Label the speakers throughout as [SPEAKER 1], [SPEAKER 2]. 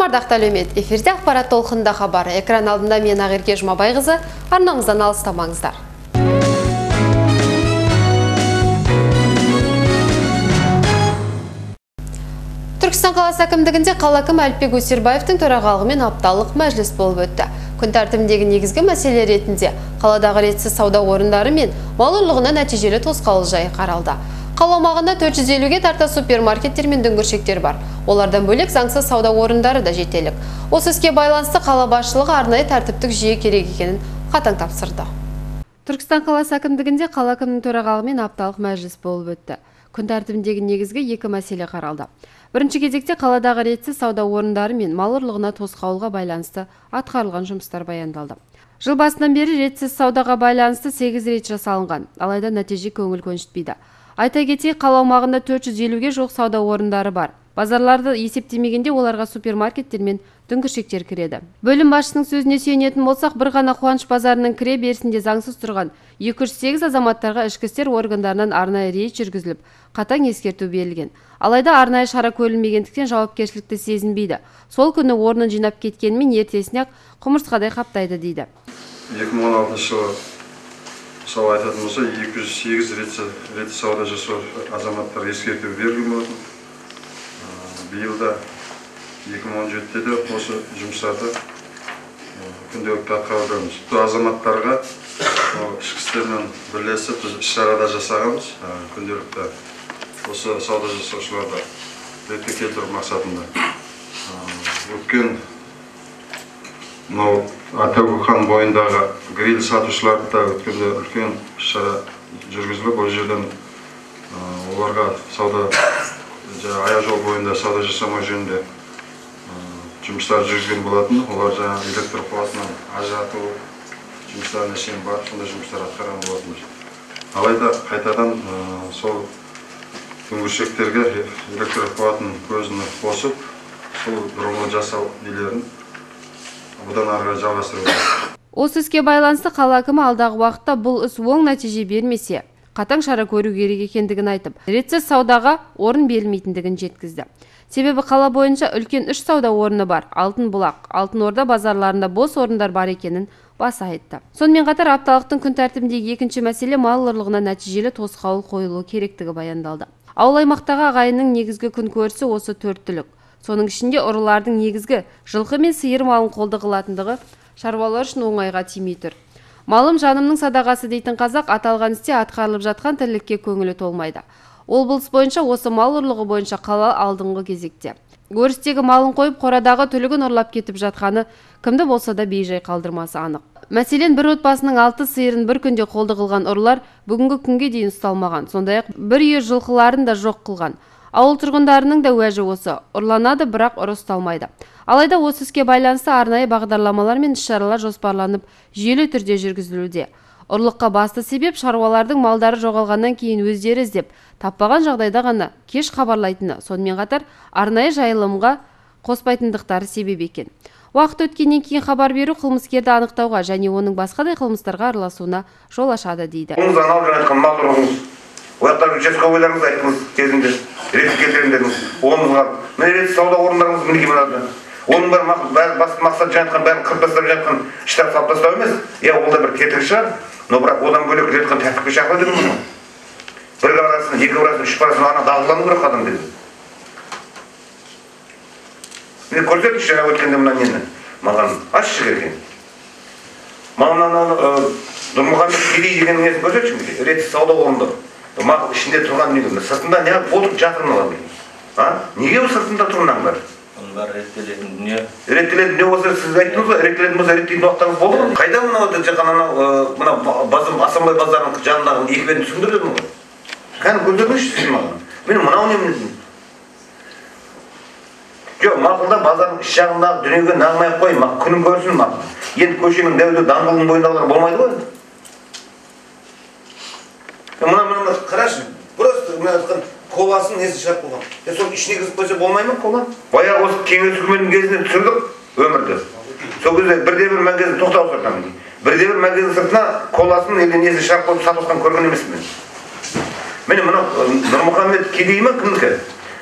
[SPEAKER 1] ардақты әлеумет, эфирде ақпарат толқынында хабар. Экран алдында мен Ақерке Жұмабайқызы, арнамыздан алыстамаңыздар. Түркістан қаласы әкімдігінде қала әкімі Әліпбек Өсербаевтың төрағалығымен апталық мәжіліс болып өтті. Күн тәртібіндегі негізгі мәселе ретінде қаладағы ретсіз сауда орындары мен мал ұрлығына нәтижелі тосқауыл жайы қаралды. Қала аумағында 450-ге тарта супермаркеттер мен дүңгіршектер бар. Олардан бөлек заңсыз сауда орындары да жетерлік. Осы іске байланысты қала басшылығы арнайы тәртіптік жүйе керек екенін қатаң тапсырды. Түркістан қаласы әкімдігінде қала әкімінің төрағалығымен апталық мәжіліс болып өтті. Күн тәртібіндегі негізгі екі мәселе қаралды. Бірінші кезекте қаладағы ретсіз сауда орындары мен мал ұрлығына тосқауылға байланысты атқарылған жұмыстар баяндалды. Жыл басынан бері ретсіз саудаға байланысты 8 рет жасалынған, алайда нәтиже көңіл көншітпейді. Айта кетейік, қала аумағында 450-ге жоқ сауда орындары бар. Базарларды есептемегенде оларға супермаркеттер мен дүңгіршектер кіреді. Бөлім басшысының сөзіне сүйенетін болсақ, бір ғана Қуаныш базарының кіре берісінде заңсыз тұрған 208 азаматтарға ішкі істер органдарынан арнайы рейд жүргізіліп, қатаң ескерту берілген. Алайда арнайы шара көрілмегендіктен жауапкершілікті сезінбейді. Сол күні орнын жинап кеткенімен ертесіне-ақ құмырсқадай қаптайды дейді.
[SPEAKER 2] 2016 жылы мысалы айтатын болса 208 рет сауда жасау азаматтар ескерту берілген болатын. Биылда 2017-те де осы жұмыстарды күнделікті атқарудамыз. Азаматтарға ішкі істермен бірлесіп іс-шарада жасағанбыз. Күнделікті осы сауда жасаушыларды ретке келтіру мақсатында. Өткен Атагүлхан бойындағы гриль сатушыларда өткенде үлкен іс-шара жүргізіліп, ол жерден оларға сауда аяқ жол бойында сауда жасамау жөнінде жұмыстар жүргізген болатын. Олар жаңа электр қуатынан ажырату жұмыстарына шейін бар, сондай жұмыстар атқарған болатынбыз. Алайда қайтадан сол дүңгіршектерге электр қуатының көзін қосып, сол бұрынғы жасау нелерін бұдан ары жалғастыру.
[SPEAKER 1] Осы іске байланысты қала әкімі алдағы уақытта бұл іс оң нәтиже бермесе, қатаң шара көру керек екендігін айтып, ретсіз саудаға орын берілмейтіндігін жеткізді. Себебі қала бойынша үлкен 3 сауда орны бар. Алтын бұлақ, Алтын Орда базарларында бос орындар бар екенін баса айтты. Сонымен қатар апталықтың күн тәртібіндегі екінші мәселе мал ұрлығына нәтижелі тосқауыл қойылуы керектігі баяндалды. Ауыл аймақтағы ағайынның негізгі күн көрісі осы 4 түлік. Соның ішінде ұрылардың негізгі жылқы мен сиыр малын қолды қылатындығы шаруалар үшін оңайға тимей тұр. Малым жанымның садағасы дейтін қазақ аталған істе атқарылып жатқан тірлікке көңілі толмайды. Облыс бойынша осы мал ұрлығы бойынша қала алдыңғы кезекте. Өрістегі малын қойып, қорадағы түлігін ұрлап кетіп жатқаны кімді болса да бейжай қалдырмасы анық. Мәселен, бір отбасының 6 сиырын бір күнде қолды қылған ұрылар бүгінгі күнге дейін ұсталмаған. Сондай-ақ бір үйір жылқыларын да жоқ қылған. Ауыл тұрғындарының да уәжі осы. Ұрланады, бірақ ұры ұсталмайды. Алайда осы іске байланысты арнайы бағдарламалар мен іс-шаралар жоспарланып, жүйелі түрде жүргізілуде. Ұрлыққа басты себеп шаруалардың малдары жоғалғаннан кейін өздері іздеп, таппаған жағдайда ғана кеш хабарлайтыны, сонымен қатар арнайы жайылымға қоспайтындықтары себеп екен. Уақыт өткеннен кейін хабар беру қылмыскерді анықтауға және оның басқадай қылмыстарға араласуына жол ашады дейді.
[SPEAKER 3] Ояқтар участковыйларыңыз айттыңыз кезінде, ретке келтірендеріңіз, оның бар. Міне ретсіз сауда орындарыңыз мінеке мынады. Оның бәрі мақсат жатқан, бәрін қырып тастап жатқан штаб салып тастау емес. Ол да бір кетігі шығар, но бірақ одан бөлек жатқан тәртіпке шақыру деген мұны. Бір қарасын, екі қарасын, үш қарасын ана дағдылану керек адам деді. Міне көрсетші жаңа өткенде мына нені. Маған ашшы керек. Маған Нұрмұхамед Кедей деген несін көрсетші міне. Ретсіз сауда орындар. Мақыл ішінде тұрған неге, сыртында не болдық жатырын алады. Неге сыртында тұрғаннан бар?
[SPEAKER 4] Оның бар реттелетін дүние.
[SPEAKER 3] Реттелетін дүние осы сіз айттыңыз ба? Реттелетін болса реттейтін уақыттарыңыз болды ма? Қайда мына Асанбай базарының жанындағы екі бетін түсіндірдім ғой? Кәні көрдіріңізші сіз маған. Мен мынау немін? Жоқ, мақылда базардың іш жағындағы дүниеге нағмай қой, күнін көрсін мақыл. Енді көшенің дәуді даңғылының бойындағылар болмайды ғой? Мына қарашы, просто коласын несі шарп болған. Сол ішіне кізіп қойса болмай ма кола? Баяғы осы кеңес үкіметінің кезінде түсірдік өмірді. Сол кезде бірде-бір магазин тоқтау сұртам. Бірде-бір магазин сыртына коласын несі шарп қойып сатылған көрген емеспін мен. Міне мына Нұрмұхамед Кедей ма кімдікі?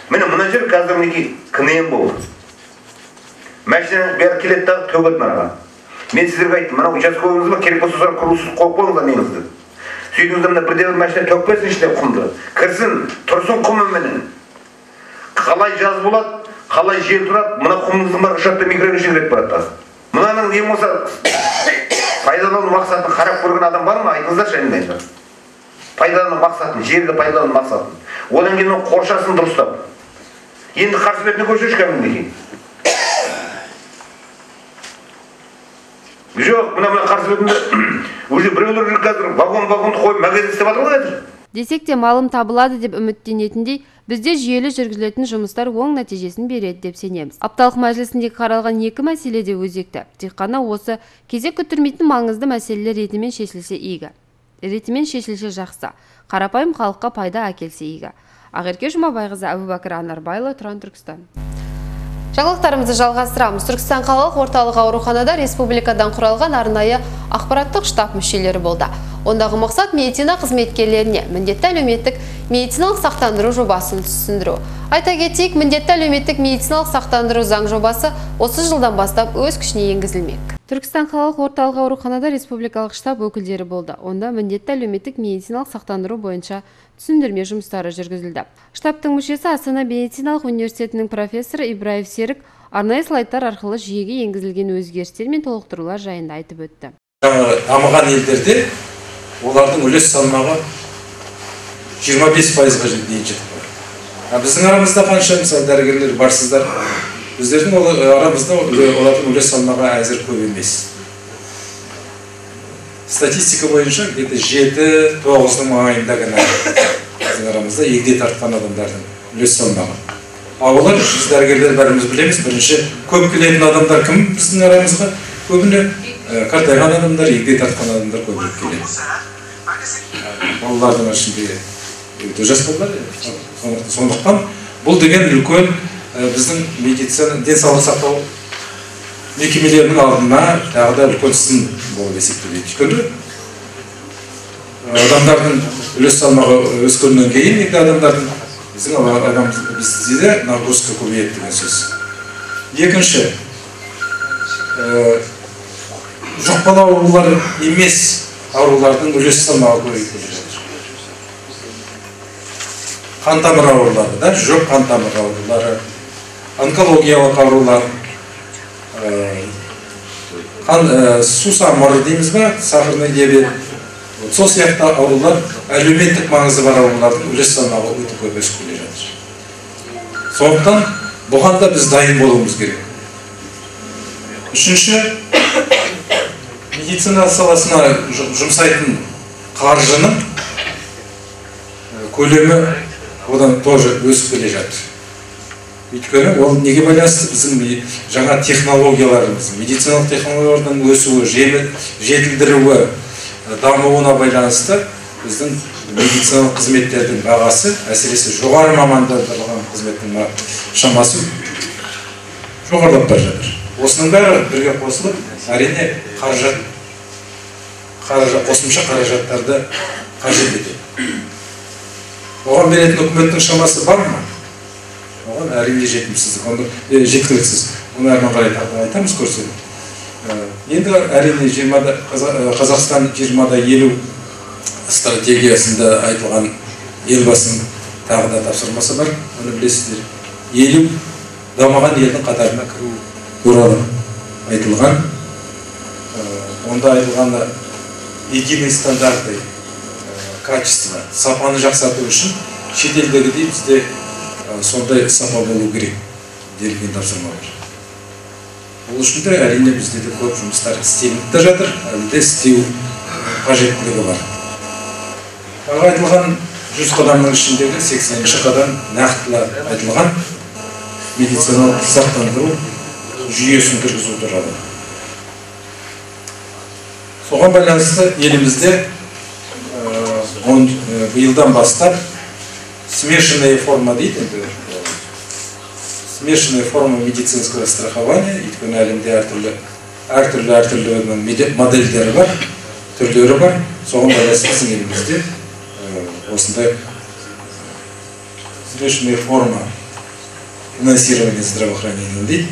[SPEAKER 3] Міне мына жер қазір мінекей КНМ болды. Мәшиненің бәрі келеді дағы төгеді нараға. Мен сіздерге айттым, мына участковыңыз бар, керек болса соны құрылысыз қойып қойыңыздар неңізді. Сөйтіңіздер мына бірде бір машина төкпесін ішіне құмды. Кірсін, тұрсын құмыменен. Қалай жаз болады, қалай жел тұрады, мына құмыңыздың бар ұшатта микроөңші кіреді барады. Мынаның не болса пайдалану мақсатын қарап көрген адам бар ма? Айтыңыздаршы айнымайсыздар. Пайдалану мақсатын, жерді пайдалану мақсатын. Одан кейін қоршасын дұрыстап. Енді қарсы бетіне көшірші кәмінде кейін. Жоқ, мына қарсы бетінде уже біреулер қазір вагон-вагонды қойып магазин істеп жатыр ғой қазір.
[SPEAKER 1] Десек те малым табылады деп үміттенетіндей, бізде жүйелі жүргізілетін жұмыстар оң нәтижесін береді деп сенеміз. Апталық мәжілісінде қаралған екі мәселе де өзекті. Тек қана осы кезек күттірмейтін маңызды мәселелер ретімен шешілсе игі. Ретімен шешілсе жақсы. Қарапайым халыққа пайда әкелсе игі. Ақерке Жұмабайқызы, Әбубәкір Анарбайлы, Тұран, Түркістан. Жаңалықтарымызды жалғастырамыз. Түркістан қалалық орталық ауруханада республикадан құралған арнайы ақпараттық штаб мүшелері болды. Ондағы мақсат медицина қызметкерлеріне міндетті әлеуметтік медициналық сақтандыру жобасын түсіндіру. Айта кетейік, міндетті әлеуметтік медициналық сақтандыру заң жобасы осы жылдан бастап өз күшіне енгізілмек. Түркістан қалалық орталық ауруханада республикалық штаб өкілдері болды. Онда міндетті әлеуметтік медициналық сақтандыру бойынша түсіндірме жұмыстары жүргізілді. Штабтың мүшесі Астана медициналық университетінің профессоры Ибраев Серік арнайы слайдтар арқылы жүйеге енгізілген өзгерістер мен толықтырулар жайында айтып өтті.
[SPEAKER 5] Дамыған елдерде олардың үлес салмағы 25%-ға дейін жетіп бар. Біздің арамызда қанша мысалы дәрігерлер барсыздар, біздердің арамызда олардың үлес салмағы әзір көп емес. Статистика бойынша где-то 7-9 маңайында ғана біздің арамызда егде тартқан адамдардың үлес салмағы. Олар біз дәрігерлер бәріміз білеміз, бірінші көп келетін адамдар кім біздің арамызға? Көбіне қартайған адамдар, егде тартқан адамдар көбірек келеді. Балалардың ішінде өте жас балалар. Сондықтан бұл деген үлкен біздің медицина, денсаулық сақтау мекемелерінің алдына тағы да үлкен сын болып есептеледі. Өйткені адамдардың үлес салмағы өскеннен кейін егде адамдардың бізде нагрузка көбейеді деген сөз. Екінші, жұқпалы аурулар емес аурулардың үлес салмағы көбейіп келе жатыр. Қан тамыр аурулары да, жоқ қан тамыр аурулары, онкологиялық аурулар, сусамыр дейміз ба, сахарный диабет. Сол сияқты аурулар әлеуметтік маңызы бар аурулардың үлес салмағы өте көп өсіп келе жатыр. Сондықтан бұған да біз дайын болуымыз керек. Үшінші, медицина саласына жұмсайтын қаржының көлемі одан тоже өсіп келе жатыр. Өйткені ол неге байланысты? Біздің жаңа технологияларымыз, медициналық технологиялардың өсуі, жетілдіруі, дамуына байланысты біздің медициналық қызметтердің бағасы, әсіресе жоғары мамандандырылған қызметтің шамасы жоғарылап бара жатыр. Осының бәрі бірге қосылып, әрине қосымша қаражаттарды қажет етеді. Оған беретін үкіметтің шамасы бар ма? Оған әрине жеткіліксіз. Оны әрмен қарай айтамыз көрсетіп. Енді әрине Қазақстан 20-50 стратегиясында айтылған елбасының тағы да тапсырмасы бар, оны білесіздер. 50 дамыған елдің қатарына кіру туралы айтылған. Онда айтылғанда единый стандарты качества, сапаны жақсарту үшін шетелдегідей бізде сондай сапа болу керек делінген тапсырма бар. Бұл үшін де әрине бізде де көп жұмыстар істелініп те жатыр, әлі де істеу қажеттілігі бар. Айтылған 100 қадамның ішіндегі 80-ші қадам нақтылы айтылған медициналық сақтандыру жүйесін кіргізу туралы. Соған байланысты елімізде биылдан бастап смешанная форма дейді, смешанная форма медицинского страхования, өйткені әлемде әртүрлі модельдері бар, түрлері бар. Соған байланысты біздің елімізде осындай смешанная форма финансирования здравоохранения дейді.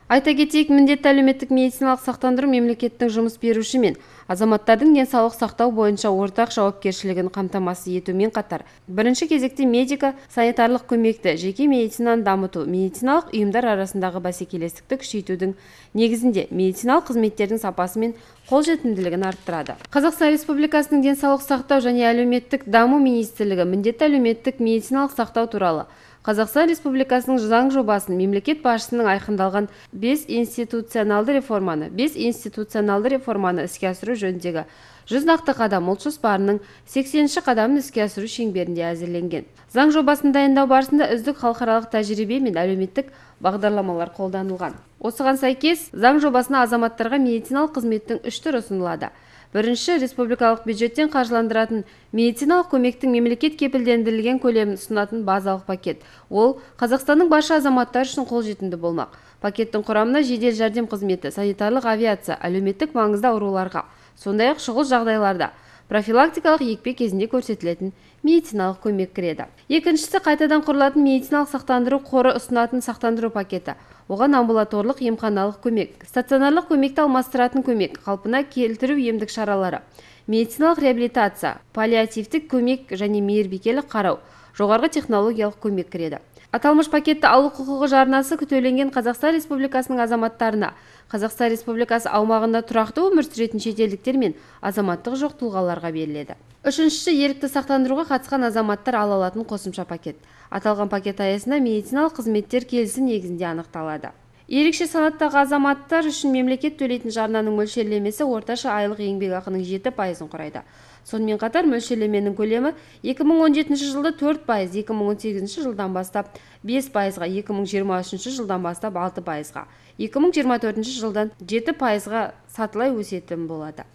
[SPEAKER 1] Айта кетейік, міндетті әлеуметтік медициналық сақтандыру мемлекеттің жұмыс беруші мен азаматтардың денсаулық сақтау бойынша ортақ жауапкершілігін қамтамасыз етумен қатар, бірінші кезекте медико-санитарлық көмекті, жеке медицинаны дамыту, медициналық ұйымдар арасындағы бәсекелестікті күшейтудің негізінде медициналық қызметтердің сапасы мен қолжетімділігін арттырады. Қазақстан Республикасының денсаулық сақтау және әлеуметтік даму министрлігі міндетті әлеуметтік медициналық сақтау туралы Қазақстан Республикасының заң жобасын мемлекет басшысының айқындалған 5 институционалды реформаны іске асыру жөніндегі 100 нақты қадам ұлт жоспарының 80-ші қадамын іске асыру шеңберінде әзірленген. Заң жобасын дайындау барысында үздік халықаралық тәжірибе мен әлеуметтік бағдарламалар қолданылған. Осыған сәйкес, заң жобасына азаматтарға медициналық қызметтің 3 түрі ұсынылады. Бірінші, республикалық бюджеттен қаржыландыратын медициналық көмектің мемлекет кепілдендірілген көлемін ұсынатын базалық пакет. Ол Қазақстанның барша азаматтар үшін қолжетімді болмақ. Пакеттің құрамына жедел жәрдем қызметі, санитарлық авиация, әлеуметтік маңызды ауруларға, сондай-ақ шұғыл жағдайларда профилактикалық екпе кезінде көрсетілетін медициналық көмек кіреді. Екіншісі, қайтадан құрылатын медициналық сақтандыру қоры ұсынатын сақтандыру пакеті. Оған амбулаторлық емханалық көмек, стационарлық көмекті алмастыратын көмек, қалпына келтіру емдік шаралары, медициналық реабилитация, паллиативтік көмек және мейірбикелік қарау, жоғарғы технологиялық көмек кіреді. Аталмыш пакетті алу құқығы жарнасы төленген Қазақстан Республикасының азаматтарына, Қазақстан Республикасы аумағында тұрақты өмір сүретін шетелдіктер мен азаматтығы жоқ тұлғаларға беріледі. Үшіншісі, ерікті сақтандыруға қатысқан азаматтар ала алатын қосымша пакет. Аталған пакет аясында медициналық қызметтер келісім негізінде анықталады. Ерекше санаттағы азаматтар үшін мемлекет төлейтін жарнаның мөлшерлемесі орташа айлық еңбекақының 7%-ын құрайды. Сонымен қатар мөлшерлеменің көлемі 2017 жылда 4%, 2018 жылдан бастап 5%-ға, 2023 жылдан бастап 6%-ға, 2024 жылдан 7%-ға сатылай өсетін болады.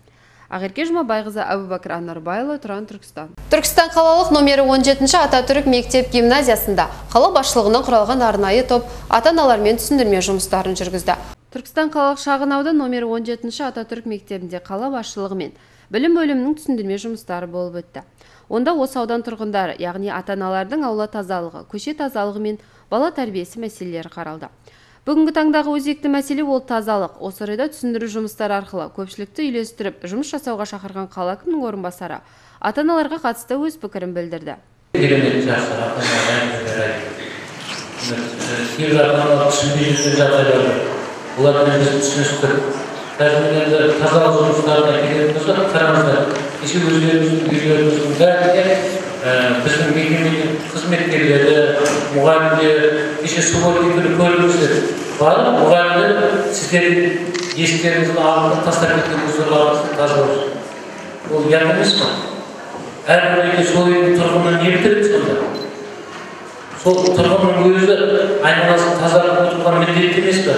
[SPEAKER 1] Ақерке Жұмабайқызы, Әбубәкір Анарбайұлы, Тұран, Түркістан. Түркістан қалалық номері 17-ші Ататүрік мектеп гимназиясында қала басшылығынан құралған арнайы топ ата-аналармен түсіндірме жұмыстарын жүргізді. Түркістан қалалық шағын аудан номері 17-ші Ататүрік мектебінде қала басшылығымен білім бөлімінің түсіндірме жұмыстары болып өтті. Онда осы аудан тұрғындары, яғни ата-аналардың аула тазалығы, көше тазалығы мен бала тәрбиесі мәселелері қаралды. Бүгінгі таңдағы өзекті мәселе ол тазалық. Осы орайда түсіндіру жұмыстары арқылы көпшілікті үйлестіріп, жұмыс жасауға шақырған қала әкімінің орынбасары ата-аналарға қатысты өз пікірін білдірді.
[SPEAKER 6] Біздің мекеменің қызметкерлері, мұғалімдер, кеше суббота күні көрдіңіздер. Барып, мұғалімдер сіздердің есіктеріңіздің алдына тастап кеткен мусорларыңызды тазалау. Ол ұят емес пе? Әрбір үйде сол үйдің тұрғынын не бітіреді сонда? Сол тұрғынның өзі айналасын тазартып отырған міндетті емес пе?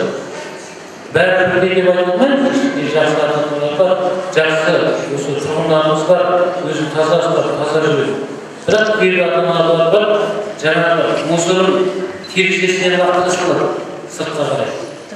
[SPEAKER 6] Бәрі бірдей деп айта алмаймыз. Жақсы ата-аналар бар, жақсы осы тұрғындарымыз бар, өзін таза ұстап, таза жүреді. Бірақ кейбір ата-аналар бар, жаңағы мусорын терезесінен лақтырып сыртқа қарай.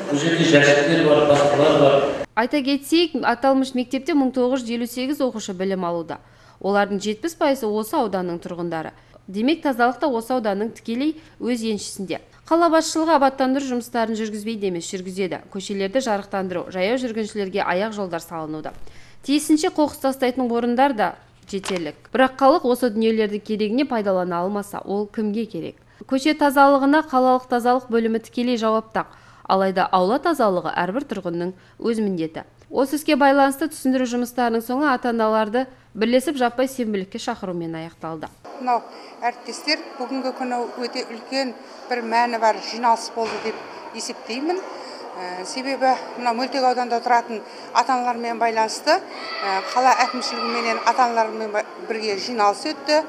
[SPEAKER 6] Бұл жерде жәшіктер бар, басқалар бар.
[SPEAKER 1] Айта кетсек, аталмыш мектепте 1958 оқушы білім алуда. Олардың 70% осы ауданның тұрғындары. Демек, тазалықта осы ауданның тікелей өз еншісінде. Қала басшылығы абаттандыру жұмыстарын жүргізбейді емес, жүргізеді. Көшелерді жарықтандыру, жаяу жүргіншілерге аяқ жолдар салынуда. Тиісінше қоқыс тастайтын орындар да жетерлік. Бірақ халық осы дүниелерді керегіне пайдалана алмаса, ол кімге керек? Көше тазалығына қалалық тазалық бөлімі тікелей жауаптақ. Алайда аула тазалығы әрбір тұрғынның өз міндеті. Осы іске байланысты түсіндіру жұмыстарының соңы ата-аналарды бірлесіп жаппай сенбілікке шақырумен аяқталды.
[SPEAKER 7] Мынау әріптестер, бүгінгі күні өте үлкен бір мәні бар жиналыс болды деп есептеймін. Себебі мына Мөлтек ауданда тұратын ата-аналармен байланысты қала әкімшілігіменен ата-аналармен бірге жиналыс өтті.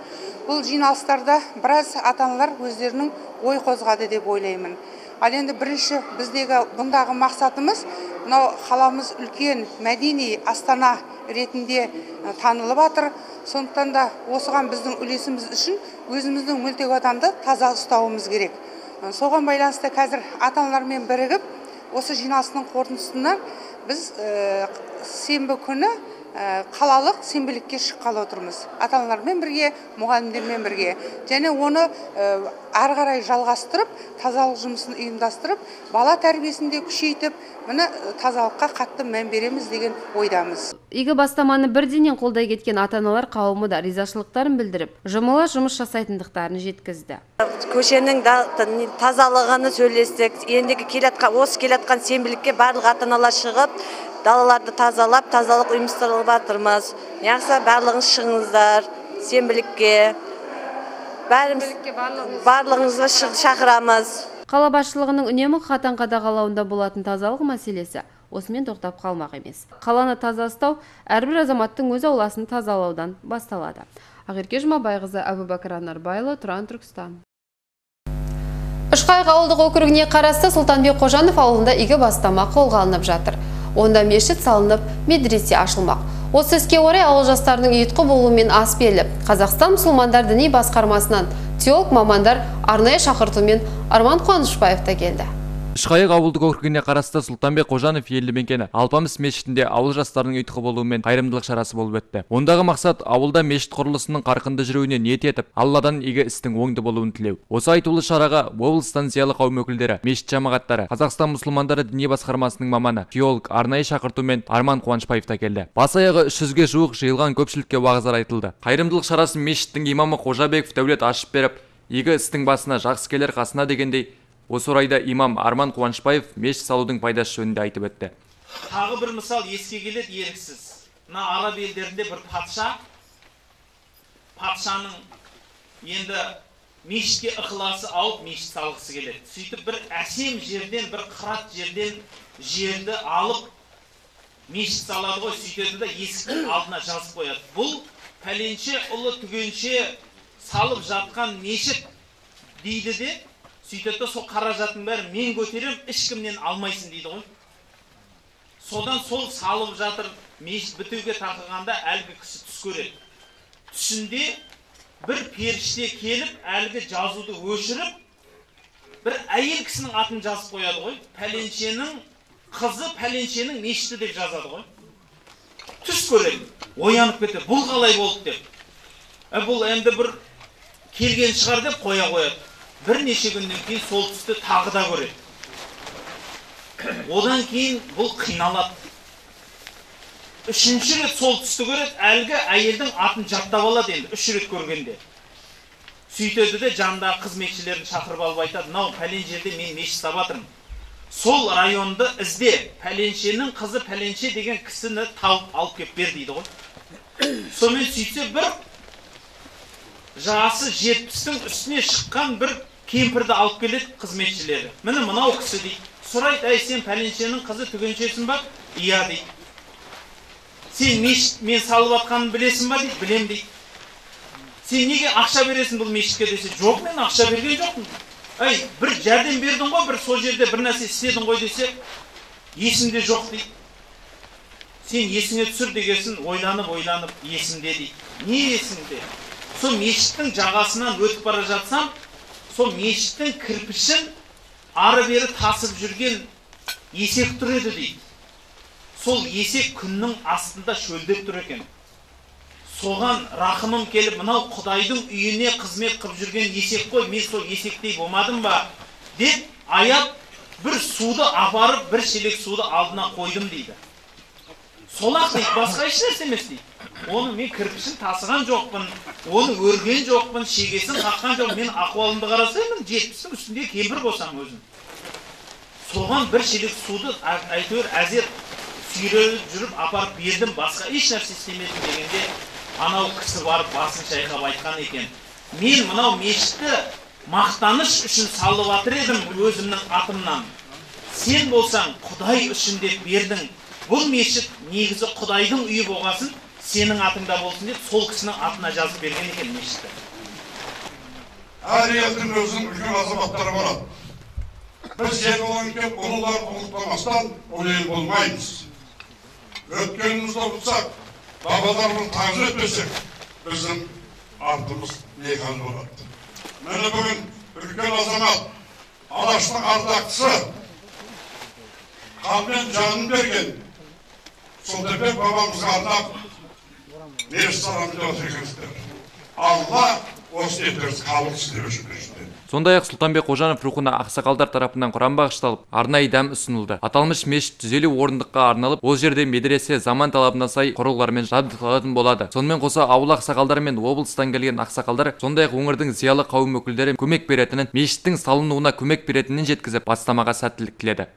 [SPEAKER 7] Бұл жиналыстарда біраз ата-аналар өздерінің ой қозғады деп ойлаймын. Ал енді бірінші біздегі бұндағы мақсатымыз мынау қаламыз үлкен мәдени астана ретінде танылып жатыр. Сондықтан да осыған біздің үлесіміз үшін өзіміздің Мөлтек ауданды таза ұстауымыз керек. Соған байланысты қазір ата-аналармен бірігіп осы жиналыстың қорытындысынан біз сенбі күні қалалық сенбілікке шыққалы отырмыз. Ата-аналармен бірге, мұғалімдермен бірге. Және оны ары қарай жалғастырып, тазалық жұмысын ұйымдастырып, бала тәрбиесінде күшейтіп, міне тазалыққа қатты мән береміз деген ойдамыз.
[SPEAKER 1] Игі бастаманы бірденен қолдай кеткен ата-аналар қауымы да ризашылықтарын білдіріп, жұмыла жұмыс жасайтындықтарын жеткізді.
[SPEAKER 8] Көшенің тазалығын сөйлестік. Ендігі осы келатқан сенбілікке барлық ата-аналар шығып, далаларды тазалап, тазалық ұйымдастырып жатырмыз. Яқса барлығыңыз шығыңыздар сенбілікке. Барлығыңызға шақырамыз.
[SPEAKER 1] Қала басшылығының үнемі қатаң қадағалауында болатын тазалық мәселесі осымен тоқтап қалмақ емес. Қаланы таза ұстау әрбір азаматтың өз ауласын тазалаудан басталады. Ақерке Жұмабайқызы, Әбубәкір Анарбайлы, Тұран, Түркістан. Үшқайық ауылдық округіне қарасты Сұлтанбек Қожанов ауылында игі бастама қолға алынып жатыр. Онда мешіт салынып, медресе ашылмақ. Осы іске орай ауыл жастарының ұйытқы болуымен ас беріліп, Қазақстан мұсылмандар діни басқармасынан теолог мамандар арнайы шақыртумен Арман Қуанышбаев та келді.
[SPEAKER 9] Үшқайық ауылдық округіне қарасты Сұлтанбек Қожанов елді мекені Алпамыс мешітінде ауыл жастарының ұйытқы болуымен қайырымдылық шарасы болып өтті. Ондағы мақсат ауылда мешіт құрылысының қарқынды жүруіне ниет етіп, Алладан игі істің оңды болуын тілеу. Осы айтулы шараға облыстан зиялы қауым өкілдері, мешіт жамағаттары, Қазақстан мұсылмандары діни басқармасының маманы, теолог арнайы шақыртумен Арман Қуанышбаев та келді. Бас-аяғы 300-ге жуық жиылған көпшілікке уағыздар айтылды. Қайырымдылық шарасын мешіттің имамы Қожабеков Дәулет ашып беріп, игі істің басына жақсы келер қасына дегендей, осы орайда имам Арман Қуанышбаев мешіт салудың пайдасы жөнінде айтып өтті.
[SPEAKER 10] Тағы бір мысал еске келеді еріксіз. Мына араб елдерінде бір патшаның енді мешітке ықыласы ауып мешіт салғысы келеді. Сөйтіп бір әсем жерден, бір қырат жерден жерді алып мешіт салады ғой, сөйтеді де есіктің алдына жазып қояды. Бұл пәленше ұлы түгенше салып жатқан мешіт дейді де, сөйтеді сол қаражаттың бәрі мен көтерем, ешкімнен алмайсың дейді ғой. Содан сол салып жатыр, мешіт бітуге тақығанда әлгі кісі түс көреді. Түсінде бір періште келіп, әлгі жазуды өшіріп, бір әйел кісінің атын жазып қояды ғой. Пәленшенің қызы пәленшенің мешіті деп жазады ғой. Түс көреді, оянып кетеді, бұл қалай болды деп. Бұл енді бір келген шығар деп қоя қояды. Бірнеше күннен кейін сол түсті тағы да көреді. Одан кейін бұл қиналады. Үшінші рет сол түсті көреді, әлгі әйелдің атын жаттап алады енді, 3 рет көргенде. Сөйтеді де жандағы қызметшілерін шақырып алып айтады, мынау пәлен жерде мен мешіт салып сол районды ізде, пәленшенің қызы пәленше деген кісіні тауып алып кеп бер дейді ғой. Сонымен сөйтсе бір жасы 70-тің үстіне шыққан бір кемпірді алып келеді қызметшілері. Міне мынау кісі дейді. Сұрайды, әй сен пәленшенің қызы түгеншесің ба? Иә дейді. Сен мешіт мен салып атқанын білесің ба дейді? Білем дейді. Сен неге ақша бересің бұл мешітке десе? Жоқ, мен ақша берген жоқпын. Әй, бір жәрдем бердің ғой, бір сол жерде бір нәрсе істедің ғой десе, есімде жоқ дейді. Сен есіңе түсір дегесін ойланып есімде дейді. Не есіңде? Сол мешіттің жағасынан өтіп бара жатсам, сол мешіттің кірпішін ары бері тасып жүрген есек тұр еді дейді. Сол есек күннің астында шөлдеп тұр екен. Соған рахымым келіп, мынау Құдайдың үйіне қызмет қып жүрген есек қой, мен сол есектей болмадым ба деп аяп, бір суды апарып, бір шелек суды алдына қойдым дейді. Солақ дейді, басқа еш нәрсе емес дейді. Оны мен кірпішін тасыған жоқпын, оны өрген жоқпын, шегесін қаққан жоқпын. Мен ахуалымды қарасаймын, 70-тің үстінде кемпір болсам өзім. Соған бір шелек суды әйтеуір әзер сүйреліп жүріп апарып бердім, басқа еш нәрсе істемедім дегенде, анау кісі барып басын шайқап айтқан екен. Мен мынау мешітті мақтаныш үшін салып жатыр едім өзімнің атымнан. Сен болсаң Құдай үшін деп бердің. Бұл мешіт негізі Құдайдың үйі болғасын, сенің атыңда болсын деп, сол кісінің атына жазып берген екен мешітті.
[SPEAKER 11] Әр елдің өзінің үлкен азаматтары болады. Біз ел болған екен ұлылар ұлықтамастан ол ел болмаймыз. Өткенімізді ұмытсақ, бабаларымыз тағзым етпесек, біздің артымыз не хал болады. Міне бүгін үлкен азамат, Алаштың ардақтысы, қалмен жанын берген, Сұлтанбек бабамызға арнап мешіт саламын деп отырсыздар. Алла осы ниеттеріңізді қабыл етсін деп өтінемін.
[SPEAKER 9] Сондай-ақ Сұлтанбек Қожанов рухына ақсақалдар тарапынан құран бағышталып, арнайы дәм ұсынылды. Аталмыш мешіт 150 орындыққа арналып, ол жерде медресе заман талабына сай құрылғылармен жабдықталатын болады. Сонымен қоса ауыл ақсақалдары мен облыстан келген ақсақалдар, сондай-ақ өңірдің зиялы қауым өкілдері көмек беретінін, мешіттің салынуына көмек беретінін жеткізіп, бастамаға сәттілік тіледі.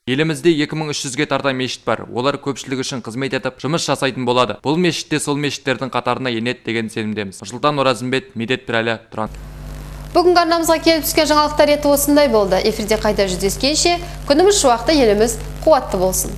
[SPEAKER 9] Елімізде 2300-ге тарта мешіт бар. Олар көпшілік үшін қызмет етіп, жұмыс жасайтын болады. Бұл мешітте сол мешіттердің қатарына енеді деген сенімдеміз. Нұрсұлтан Оразымбет, Медет Пірәлі, Тұран.
[SPEAKER 1] Бүгінгі арнамызға келіп түскен жаңалықтар еті осындай болды. Эфирде қайта жүздескенше, күніміз шуақты, еліміз қуатты болсын.